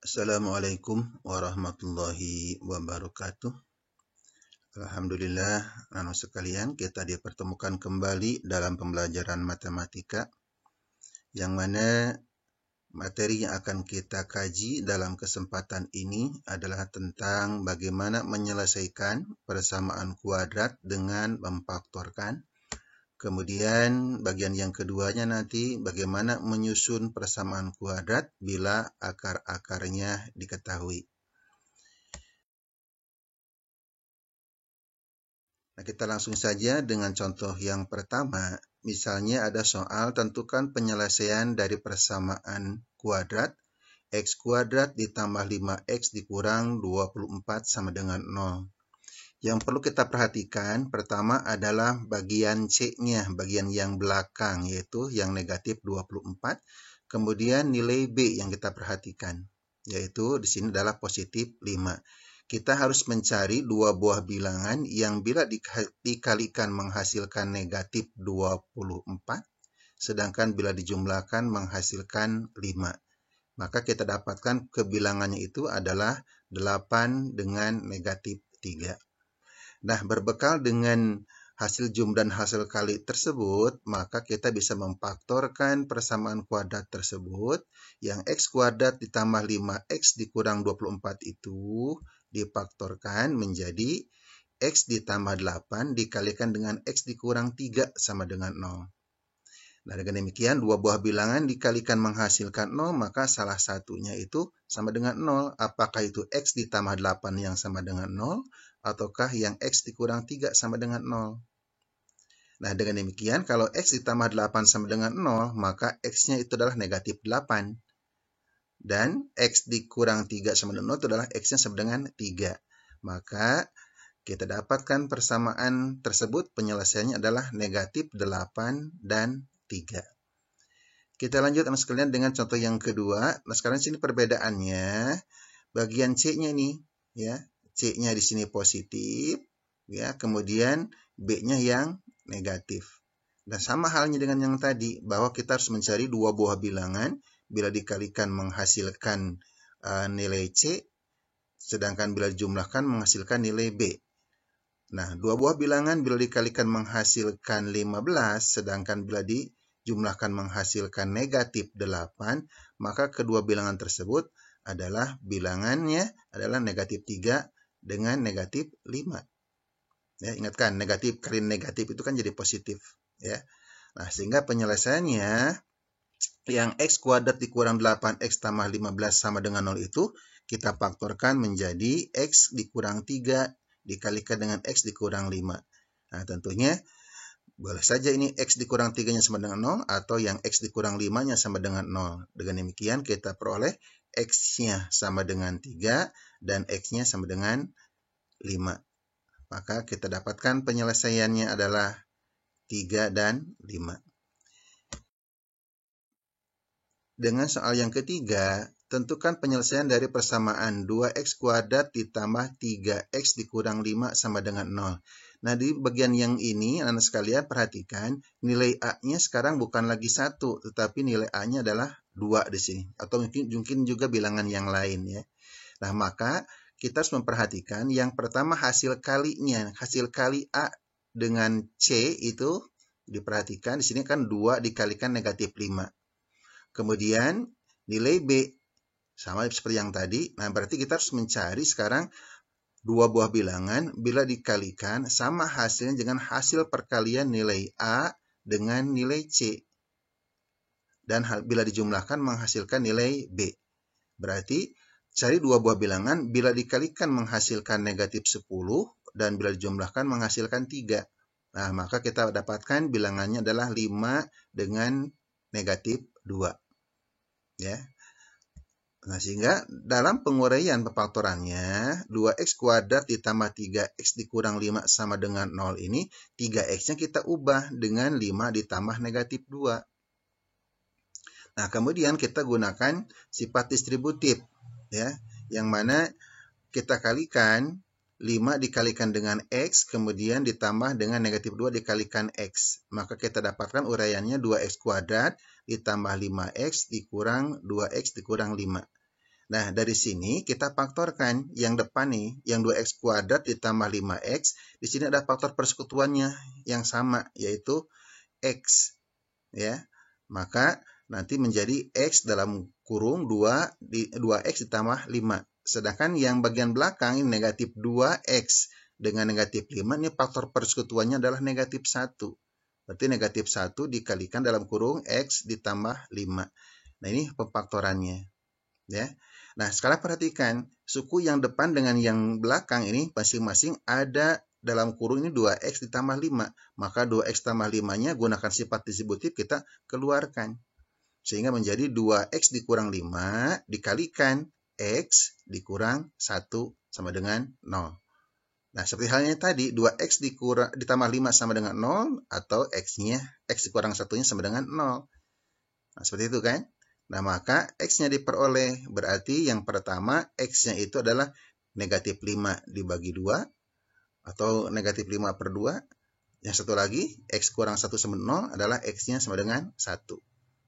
Assalamualaikum warahmatullahi wabarakatuh. Alhamdulillah, anak sekalian, kita dipertemukan kembali dalam pembelajaran matematika, yang mana materi yang akan kita kaji dalam kesempatan ini adalah tentang bagaimana menyelesaikan persamaan kuadrat dengan memfaktorkan. Kemudian bagian yang keduanya nanti bagaimana menyusun persamaan kuadrat bila akar-akarnya diketahui. Nah, kita langsung saja dengan contoh yang pertama. Misalnya ada soal tentukan penyelesaian dari persamaan kuadrat x kuadrat ditambah 5x dikurang 24 sama dengan 0. Yang perlu kita perhatikan pertama adalah bagian C-nya, bagian yang belakang, yaitu yang negatif 24. Kemudian nilai B yang kita perhatikan, yaitu di sini adalah positif 5. Kita harus mencari dua buah bilangan yang bila dikalikan menghasilkan negatif 24, sedangkan bila dijumlahkan menghasilkan 5. Maka kita dapatkan kebilangannya itu adalah 8 dengan negatif 3. Nah, berbekal dengan hasil jum dan hasil kali tersebut, maka kita bisa memfaktorkan persamaan kuadrat tersebut, yang x kuadrat ditambah 5x dikurang 24 itu difaktorkan menjadi x ditambah 8 dikalikan dengan x dikurang 3 sama dengan 0. Nah, dengan demikian, dua buah bilangan dikalikan menghasilkan 0, maka salah satunya itu sama dengan 0. Apakah itu x ditambah 8 yang sama dengan 0, ataukah yang x dikurang 3 sama dengan 0. Nah, dengan demikian, kalau x ditambah 8 sama dengan 0, maka x-nya itu adalah negatif 8. Dan x dikurang 3 sama dengan 0 itu adalah x-nya sama dengan 3. Maka kita dapatkan persamaan tersebut, penyelesaiannya adalah negatif 8 dan 3. Kita lanjut anak sekalian dengan contoh yang kedua. Nah, sekarang sini perbedaannya, bagian C-nya nih, ya. C-nya di sini positif, ya. Kemudian B-nya yang negatif. Dan sama halnya dengan yang tadi, bahwa kita harus mencari dua buah bilangan bila dikalikan menghasilkan nilai C, sedangkan bila dijumlahkan menghasilkan nilai B. Nah, dua buah bilangan bila dikalikan menghasilkan 15, sedangkan bila dijumlahkan menghasilkan negatif 8, maka kedua bilangan tersebut adalah bilangannya adalah negatif 3 dengan negatif 5. Ya, ingatkan, negatif kali negatif itu kan jadi positif. Ya. Nah, sehingga penyelesaiannya, yang x kuadrat dikurang 8x tambah 15 sama dengan 0 itu, kita faktorkan menjadi x dikurang 3 dikalikan dengan x dikurang 5. Nah, tentunya boleh saja ini x dikurang 3-nya sama dengan 0, atau yang x dikurang 5-nya sama dengan 0. Dengan demikian kita peroleh x-nya sama dengan 3 dan x-nya sama dengan 5. Maka kita dapatkan penyelesaiannya adalah 3 dan 5. Dengan soal yang ketiga, tentukan penyelesaian dari persamaan 2x kuadrat ditambah 3x dikurang 5 sama dengan 0. Nah, di bagian yang ini, anak sekalian perhatikan, nilai A-nya sekarang bukan lagi 1, tetapi nilai A-nya adalah 2 di sini. Atau mungkin juga bilangan yang lain, ya. Nah, maka kita harus memperhatikan yang pertama hasil kalinya. Hasil kali A dengan C itu diperhatikan, di sini kan 2 dikalikan negatif 5. Kemudian nilai B sama seperti yang tadi. Nah, berarti kita harus mencari sekarang dua buah bilangan bila dikalikan sama hasilnya dengan hasil perkalian nilai A dengan nilai C. Dan bila dijumlahkan menghasilkan nilai B. Berarti cari dua buah bilangan bila dikalikan menghasilkan negatif 10 dan bila dijumlahkan menghasilkan 3. Nah, maka kita dapatkan bilangannya adalah 5 dengan negatif 2. Ya. Nah, sehingga dalam penguraian pemfaktorannya, 2x kuadrat ditambah 3x dikurang 5 sama dengan 0 ini, 3x-nya kita ubah dengan 5 ditambah negatif 2. Nah, kemudian kita gunakan sifat distributif, ya, yang mana kita kalikan 5 dikalikan dengan x, kemudian ditambah dengan negatif 2 dikalikan x. Maka kita dapatkan uraiannya 2x kuadrat ditambah 5x dikurang 2x dikurang 5. Nah, dari sini kita faktorkan yang depan nih, yang 2x kuadrat ditambah 5x. Di sini ada faktor persekutuannya yang sama, yaitu x. Ya, maka nanti menjadi x dalam kurung 2x ditambah 5. Sedangkan yang bagian belakang ini negatif 2x dengan negatif 5, ini faktor persekutuannya adalah negatif 1. Berarti negatif 1 dikalikan dalam kurung x ditambah 5. Nah, ini pemfaktorannya. Ya. Nah, sekarang perhatikan, suku yang depan dengan yang belakang ini masing-masing ada dalam kurung ini 2x ditambah 5. Maka 2x tambah 5-nya gunakan sifat distributif kita keluarkan. Sehingga menjadi 2x dikurang 5 dikalikan x dikurang 1 sama dengan 0. Nah, seperti halnya tadi, 2x ditambah 5 sama dengan 0, atau x-nya, x dikurang 1-nya sama dengan 0. Nah, seperti itu kan? Nah, maka x-nya diperoleh. Berarti yang pertama, x-nya itu adalah negatif 5 dibagi 2, atau negatif 5 per 2. Yang satu lagi, x kurang 1 sama 0 adalah x-nya sama dengan 1.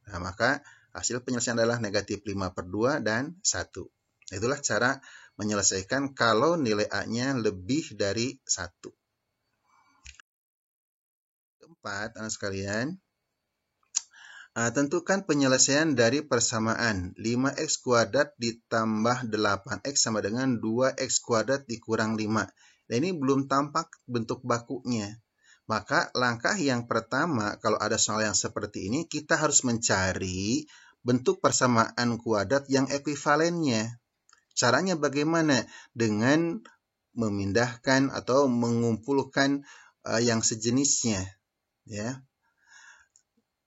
Nah, maka hasil penyelesaian adalah negatif 5 per 2 dan 1. Itulah cara menyelesaikan kalau nilai A-nya lebih dari 1. Keempat, anak sekalian, tentukan penyelesaian dari persamaan 5x kuadrat ditambah 8x sama dengan 2x kuadrat dikurang 5. Nah, ini belum tampak bentuk bakunya. Maka langkah yang pertama, kalau ada soal yang seperti ini, kita harus mencari bentuk persamaan kuadrat yang ekuivalennya. Caranya bagaimana? Dengan memindahkan atau mengumpulkan yang sejenisnya. Ya.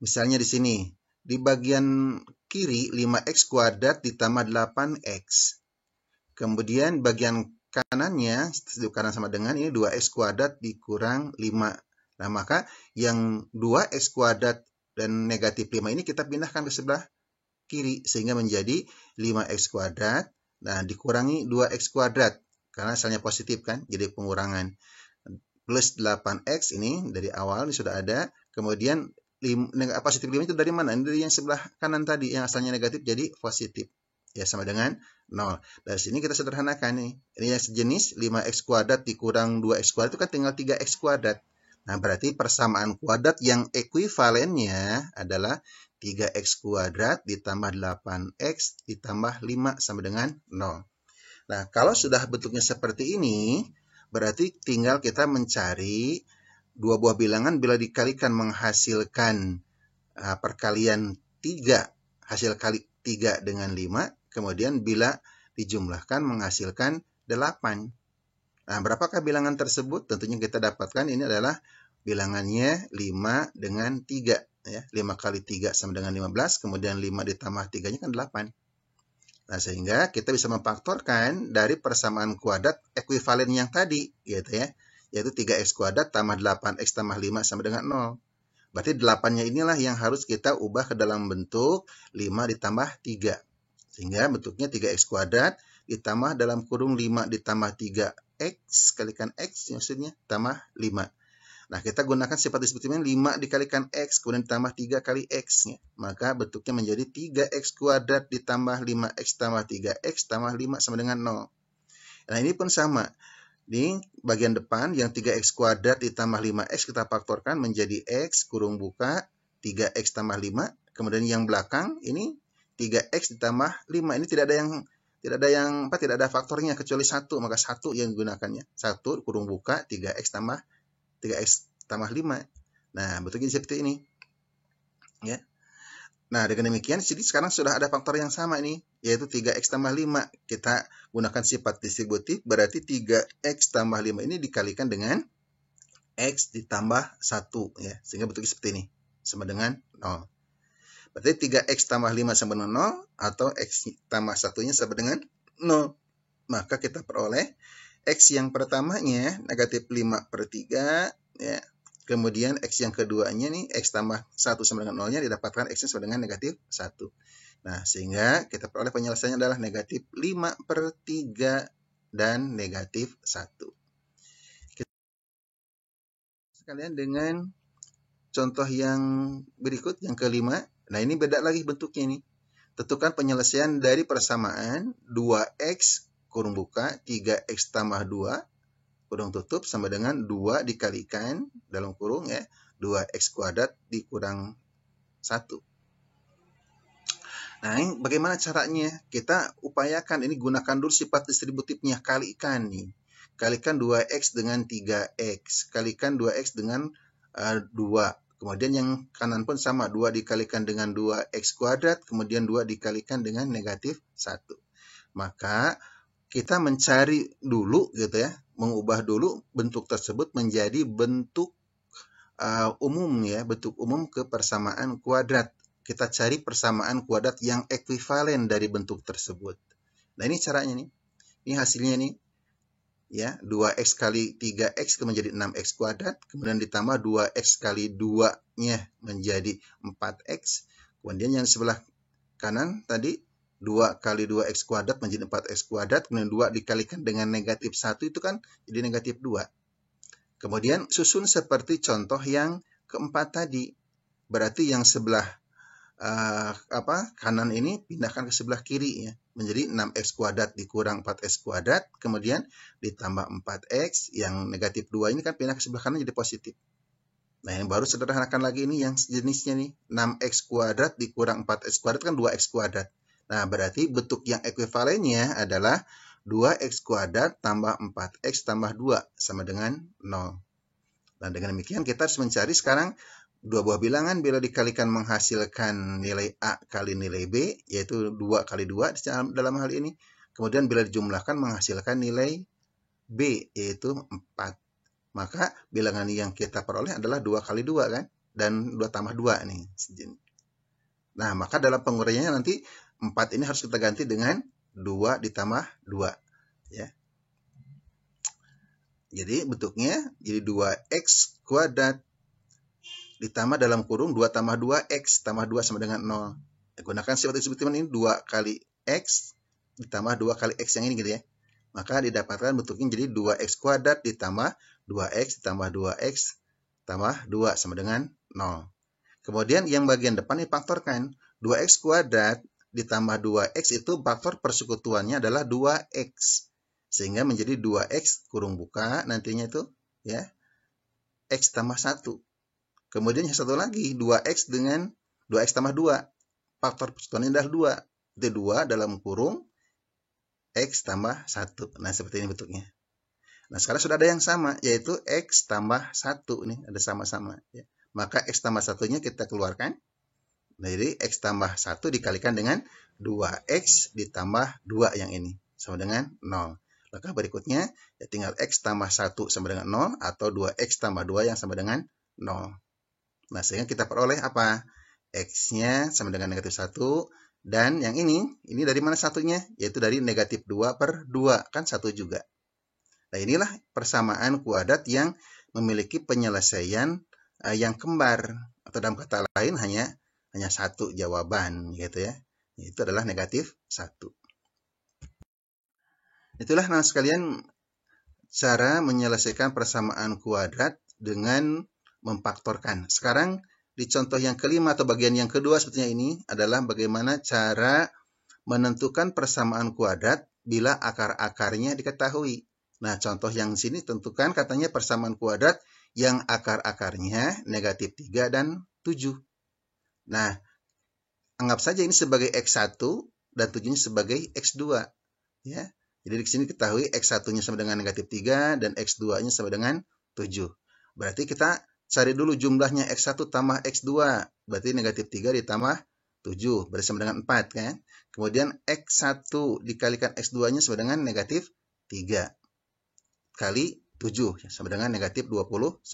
Misalnya di sini, di bagian kiri 5x kuadrat ditambah 8x. Kemudian bagian kanannya, kanan sama dengan ini 2x kuadrat dikurang 5. Nah, maka yang 2x kuadrat dan negatif 5 ini kita pindahkan ke sebelah kiri, sehingga menjadi 5x kuadrat, nah dikurangi 2x kuadrat, karena asalnya positif kan, jadi pengurangan. Plus 8x ini dari awal ini sudah ada, kemudian positif 5 itu dari mana? Ini dari yang sebelah kanan tadi, yang asalnya negatif jadi positif. Ya, sama dengan 0. Dari sini kita sederhanakan nih. Ini yang sejenis 5x kuadrat dikurang 2x kuadrat itu kan tinggal 3x kuadrat. Nah, berarti persamaan kuadrat yang ekuivalennya adalah 3x kuadrat ditambah 8x ditambah 5 sama dengan 0. Nah, kalau sudah bentuknya seperti ini, berarti tinggal kita mencari dua buah bilangan bila dikalikan menghasilkan perkalian 3, hasil kali 3 dengan 5, kemudian bila dijumlahkan menghasilkan 8. Nah, berapakah bilangan tersebut? Tentunya kita dapatkan ini adalah bilangannya 5 dengan 3. Ya. 5 kali 3 sama dengan 15, kemudian 5 ditambah 3-nya kan 8. Nah, sehingga kita bisa memfaktorkan dari persamaan kuadrat ekuivalen yang tadi, gitu ya, yaitu 3x kuadrat tambah 8x tambah 5 sama dengan 0. Berarti 8-nya inilah yang harus kita ubah ke dalam bentuk 5 ditambah 3. Sehingga bentuknya 3x kuadrat ditambah dalam kurung 5 ditambah 3x kalikan x maksudnya tambah 5. Nah, kita gunakan sifat distributifnya 5 dikalikan x, kemudian ditambah 3 kali x. Maka bentuknya menjadi 3x kuadrat ditambah 5x tambah 3x tambah 5 sama dengan 0. Nah, ini pun sama. Di bagian depan yang 3x kuadrat ditambah 5x kita faktorkan menjadi x kurung buka 3x tambah 5. Kemudian yang belakang ini 3x ditambah 5. Ini tidak ada faktornya kecuali 1, maka 1 yang digunakannya. 1 kurung buka 3x tambah 5. Nah, bentuknya seperti ini. Ya. Nah, dengan demikian jadi sekarang sudah ada faktor yang sama ini, yaitu 3x tambah 5. Kita gunakan sifat distributif, berarti 3x tambah 5 ini dikalikan dengan x ditambah 1. Ya, sehingga bentuknya seperti ini, sama dengan 0. Berarti 3x tambah 5 sama dengan 0, atau x tambah 1-nya sama dengan 0. Maka kita peroleh x yang pertamanya negatif 5 per 3, ya. Kemudian x yang keduanya nih, x tambah 1 sama dengan 0-nya didapatkan x-nya sama dengan negatif 1. Nah, sehingga kita peroleh penyelesaiannya adalah negatif 5 per 3 dan negatif 1. Sekalian dengan contoh yang berikut, yang kelima. Nah, ini beda lagi bentuknya nih. tentukan penyelesaian dari persamaan 2x kurung buka 3x tambah 2 kurung tutup sama dengan 2 dikalikan dalam kurung ya 2x kuadrat dikurang 1. Nah, ini bagaimana caranya? Kita upayakan ini gunakan dulu sifat distributifnya, kalikan nih. Kalikan 2x dengan 3x, kalikan 2x dengan 2. Kemudian yang kanan pun sama, 2 dikalikan dengan 2x kuadrat, kemudian 2 dikalikan dengan negatif 1. Maka kita mencari dulu gitu ya, mengubah dulu bentuk tersebut menjadi bentuk umum ya, bentuk umum ke persamaan kuadrat. Kita cari persamaan kuadrat yang ekuivalen dari bentuk tersebut. Nah, ini caranya nih. Ini hasilnya nih. Ya, 2x kali 3x itu menjadi 6x kuadrat, kemudian ditambah 2x kali 2-nya menjadi 4x. Kemudian yang sebelah kanan tadi 2 kali 2x kuadrat menjadi 4x kuadrat, kemudian 2 dikalikan dengan negatif 1 itu kan jadi negatif 2. Kemudian susun seperti contoh yang keempat tadi. Berarti yang sebelah kanan ini pindahkan ke sebelah kiri ya, menjadi 6x kuadrat dikurang 4x kuadrat, kemudian ditambah 4x, yang negatif 2 ini kan pindah ke sebelah kanan jadi positif. Nah, yang baru sederhanakan lagi ini yang jenisnya nih, 6x kuadrat dikurang 4x kuadrat kan 2x kuadrat. Nah, berarti bentuk yang ekuivalennya adalah 2x kuadrat tambah 4x tambah 2 sama dengan 0. Nah, dengan demikian kita harus mencari sekarang dua buah bilangan bila dikalikan menghasilkan nilai A kali nilai B, yaitu 2 kali 2 dalam hal ini. Kemudian bila dijumlahkan menghasilkan nilai B, yaitu 4. Maka bilangan yang kita peroleh adalah 2 kali 2 kan? Dan 2 tambah 2 nih. Nah, maka dalam penguraiannya nanti 4 ini harus kita ganti dengan 2 ditambah 2. Ya. Jadi bentuknya jadi 2x kuadrat ditambah dalam kurung 2 tambah 2x tambah 2 sama dengan 0. Gunakan sifat distributif ini 2 kali x ditambah 2 kali x yang ini gitu ya. Maka didapatkan bentuknya jadi 2x kuadrat ditambah 2x ditambah 2x tambah 2 sama dengan 0. Kemudian yang bagian depan difaktorkan. 2x kuadrat ditambah 2x itu faktor persekutuannya adalah 2x. Sehingga menjadi 2x kurung buka nantinya itu ya x tambah 1. Kemudian yang satu lagi 2x dengan 2x tambah 2. Faktor persekutuannya adalah 2. Itu 2 dalam kurung x tambah 1. Nah, seperti ini bentuknya. Nah, sekarang sudah ada yang sama, yaitu x tambah 1. Nih, ada sama-sama. Ya. Maka x tambah 1-nya kita keluarkan. Nah, jadi x tambah 1 dikalikan dengan 2x ditambah 2 yang ini. Sama dengan 0. Maka berikutnya, ya tinggal x tambah 1 sama dengan 0, atau 2x tambah 2 yang sama dengan 0. Nah, sehingga kita peroleh apa? X-nya sama dengan negatif 1. Dan yang ini dari mana satunya? Yaitu dari negatif 2 per 2. Kan 1 juga. Nah, inilah persamaan kuadrat yang memiliki penyelesaian yang kembar. Atau dalam kata lain hanya satu jawaban gitu ya. Itu adalah negatif 1. Itulah anak sekalian cara menyelesaikan persamaan kuadrat dengan memfaktorkan. Sekarang di contoh yang kelima atau bagian yang kedua sepertinya ini adalah bagaimana cara menentukan persamaan kuadrat bila akar-akarnya diketahui. Nah, contoh yang sini tentukan katanya persamaan kuadrat yang akar-akarnya negatif 3 dan 7. Nah, anggap saja ini sebagai x1 dan 7-nya sebagai x2. Ya. Jadi di sini ketahui x1-nya sama dengan negatif 3 dan x2-nya sama dengan 7. Berarti kita cari dulu jumlahnya x1 tambah x2. Berarti negatif 3 ditambah 7. Berarti sama dengan 4 kan. Kemudian x1 dikalikan x2-nya sama dengan negatif 3. Kali 7. Sama dengan negatif 21.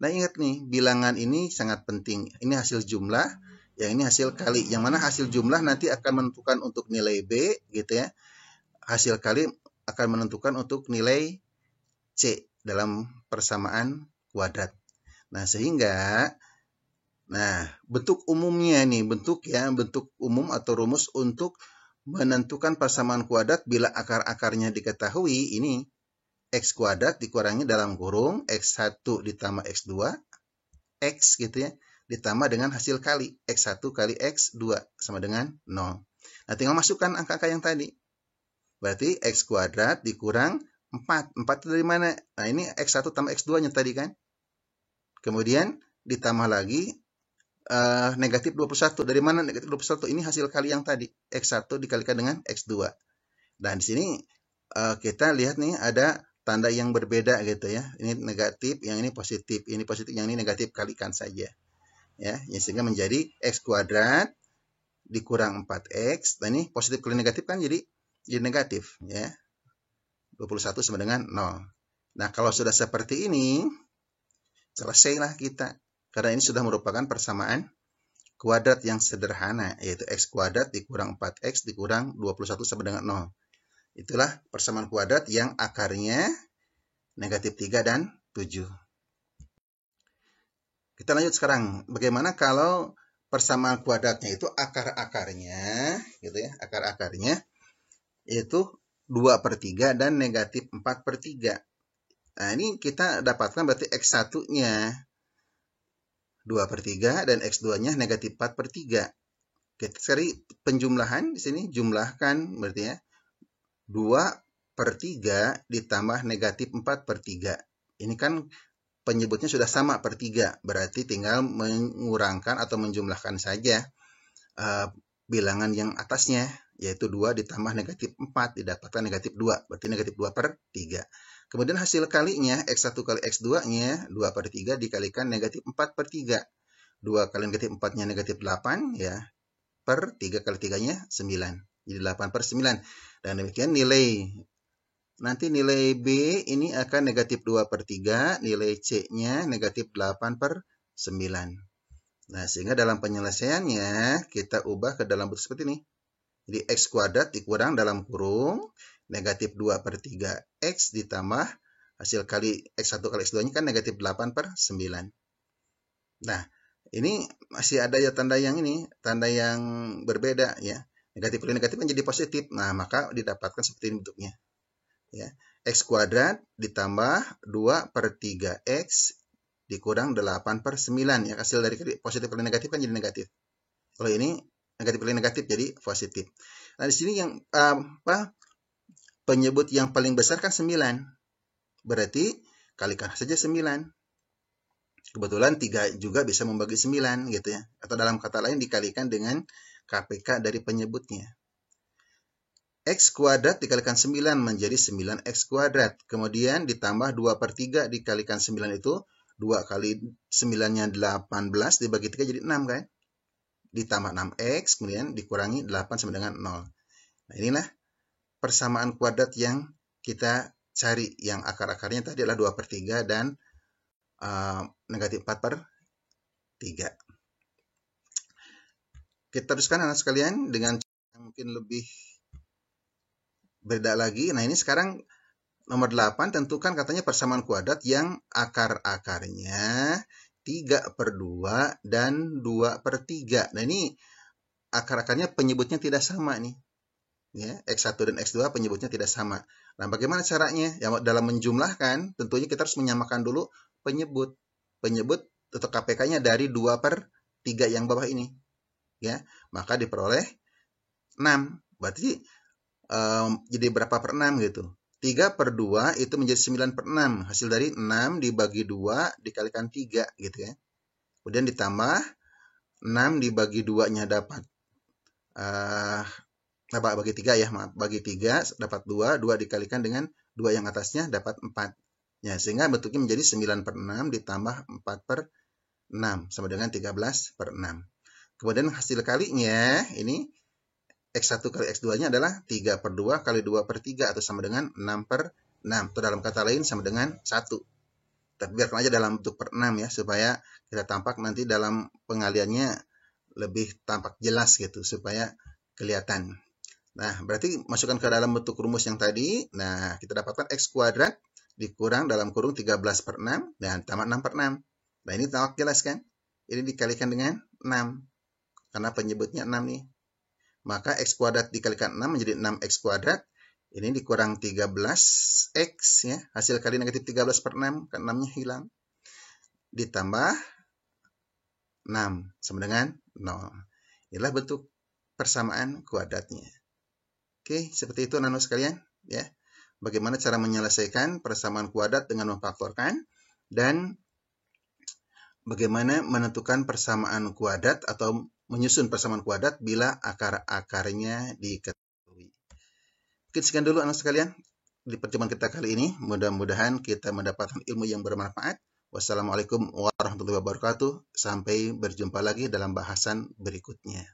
Nah, ingat nih, bilangan ini sangat penting. Ini hasil jumlah. Yang ini hasil kali. Yang mana hasil jumlah nanti akan menentukan untuk nilai B gitu ya. Hasil kali akan menentukan untuk nilai C dalam persamaan kuadrat. Nah, sehingga bentuk umumnya nih, bentuk umum atau rumus untuk menentukan persamaan kuadrat bila akar-akarnya diketahui ini x kuadrat dikurangi dalam kurung x1 ditambah x2 x gitu ya ditambah dengan hasil kali. X1 kali X2 sama dengan 0. Nah, tinggal masukkan angka-angka yang tadi. Berarti X kuadrat dikurang 4. 4 itu dari mana? Nah, ini X1 tambah X2-nya tadi kan. Kemudian ditambah lagi negatif 21. Dari mana negatif 21? Ini hasil kali yang tadi. X1 dikalikan dengan X2. Dan di sini kita lihat nih ada tanda yang berbeda gitu ya. Ini negatif, yang ini positif. Ini positif, yang ini negatif. Kalikan saja. Ya, sehingga menjadi X kuadrat dikurang 4X. Dan ini positif kali negatif kan jadi negatif. Ya. 21 sama dengan 0. Nah, kalau sudah seperti ini, selesailah kita. Karena ini sudah merupakan persamaan kuadrat yang sederhana, yaitu X kuadrat dikurang 4X dikurang 21 sama dengan 0. Itulah persamaan kuadrat yang akarnya negatif 3 dan 7. Kita lanjut sekarang. Bagaimana kalau persamaan kuadratnya itu akar-akarnya, gitu ya, akar-akarnya itu 2/3 dan negatif 4/3. Nah, ini kita dapatkan berarti X1-nya 2/3 dan X2-nya negatif 4/3. Kita cari penjumlahan di sini, jumlahkan berarti ya. 2/3 ditambah negatif 4/3. Ini kan penyebutnya sudah sama per 3, berarti tinggal mengurangkan atau menjumlahkan saja bilangan yang atasnya, yaitu 2 ditambah negatif 4, didapatkan negatif 2, berarti negatif 2/3. Kemudian hasil kalinya, X1 kali X2-nya 2/3 dikalikan negatif 4/3. 2 kali negatif 4-nya negatif 8, ya, per 3 kali 3-nya 9. Jadi 8/9. Dan demikian nanti nilai B ini akan negatif 2/3, nilai C-nya negatif 8/9. Nah, sehingga dalam penyelesaiannya kita ubah ke dalam bentuk seperti ini. Jadi X kuadrat dikurang dalam kurung negatif 2/3 X ditambah hasil kali X1 kali X2-nya kan negatif 8/9. Nah, ini masih ada ya tanda yang berbeda ya. Negatif kali negatif kan jadi positif. Nah, maka didapatkan seperti ini bentuknya. Ya. X kuadrat ditambah 2/3X dikurang 8/9. Ya, hasil dari positif kali negatif kan jadi negatif. Kalau ini negatif kali negatif jadi positif. Nah, di sini yang penyebut yang paling besar kan 9. Berarti kalikan saja 9. Kebetulan 3 juga bisa membagi 9 gitu ya. Atau dalam kata lain dikalikan dengan KPK dari penyebutnya. X kuadrat dikalikan 9 menjadi 9X kuadrat. Kemudian ditambah 2/3 dikalikan 9 itu 2 kali 9-nya 18 dibagi 3 jadi 6 kan. Ditambah 6X kemudian dikurangi 8 sama dengan 0. Nah, inilah persamaan kuadrat yang kita cari. Yang akar-akarnya tadi adalah 2/3 dan negatif 4/3. Kita teruskan anak sekalian dengan yang mungkin lebih beda lagi. Nah, ini sekarang nomor 8, tentukan katanya persamaan kuadrat yang akar-akarnya 3/2 dan 2/3. Nah, ini akar-akarnya penyebutnya tidak sama nih. Ya, X1 dan X2 penyebutnya tidak sama. Nah, bagaimana caranya? Ya, dalam menjumlahkan, tentunya kita harus menyamakan dulu penyebut. Penyebut atau KPK-nya dari 2/3 yang bawah ini. Ya, maka diperoleh 6. Berarti jadi berapa per 6 gitu. 3/2 itu menjadi 9/6. Hasil dari 6 dibagi 2 dikalikan 3 gitu ya. Kemudian ditambah 6 dibagi 2-nya dapat bagi 3 ya, maaf. Bagi 3 dapat 2, 2 dikalikan dengan 2 yang atasnya dapat 4. Ya, sehingga bentuknya menjadi 9/6 ditambah 4/6 sama dengan 13/6. Kemudian hasil kalinya ini X1 kali X2-nya adalah 3/2 kali 2/3 atau sama dengan 6/6. Atau dalam kata lain sama dengan 1. Tapi biarkan aja dalam bentuk per 6 ya, supaya kita tampak nanti dalam pengaliannya lebih tampak jelas gitu, supaya kelihatan. Nah, berarti masukkan ke dalam bentuk rumus yang tadi. Nah, kita dapatkan X kuadrat dikurang dalam kurung 13/6 dan tambah 6/6. Nah, ini tampak jelas kan? Ini dikalikan dengan 6. Karena penyebutnya 6 nih. Maka X kuadrat dikalikan 6 menjadi 6X kuadrat. Ini dikurang 13X ya. Hasil kali negatif 13/6, kan 6-nya hilang. Ditambah 6 sama dengan 0. Inilah bentuk persamaan kuadratnya. Oke, seperti itu anak-anak sekalian, ya. Bagaimana cara menyelesaikan persamaan kuadrat dengan memfaktorkan, dan bagaimana menentukan persamaan kuadrat atau menyusun persamaan kuadrat bila akar-akarnya diketahui. Mungkin sekian dulu anak sekalian di pertemuan kita kali ini. Mudah-mudahan kita mendapatkan ilmu yang bermanfaat. Wassalamualaikum warahmatullahi wabarakatuh. Sampai berjumpa lagi dalam bahasan berikutnya.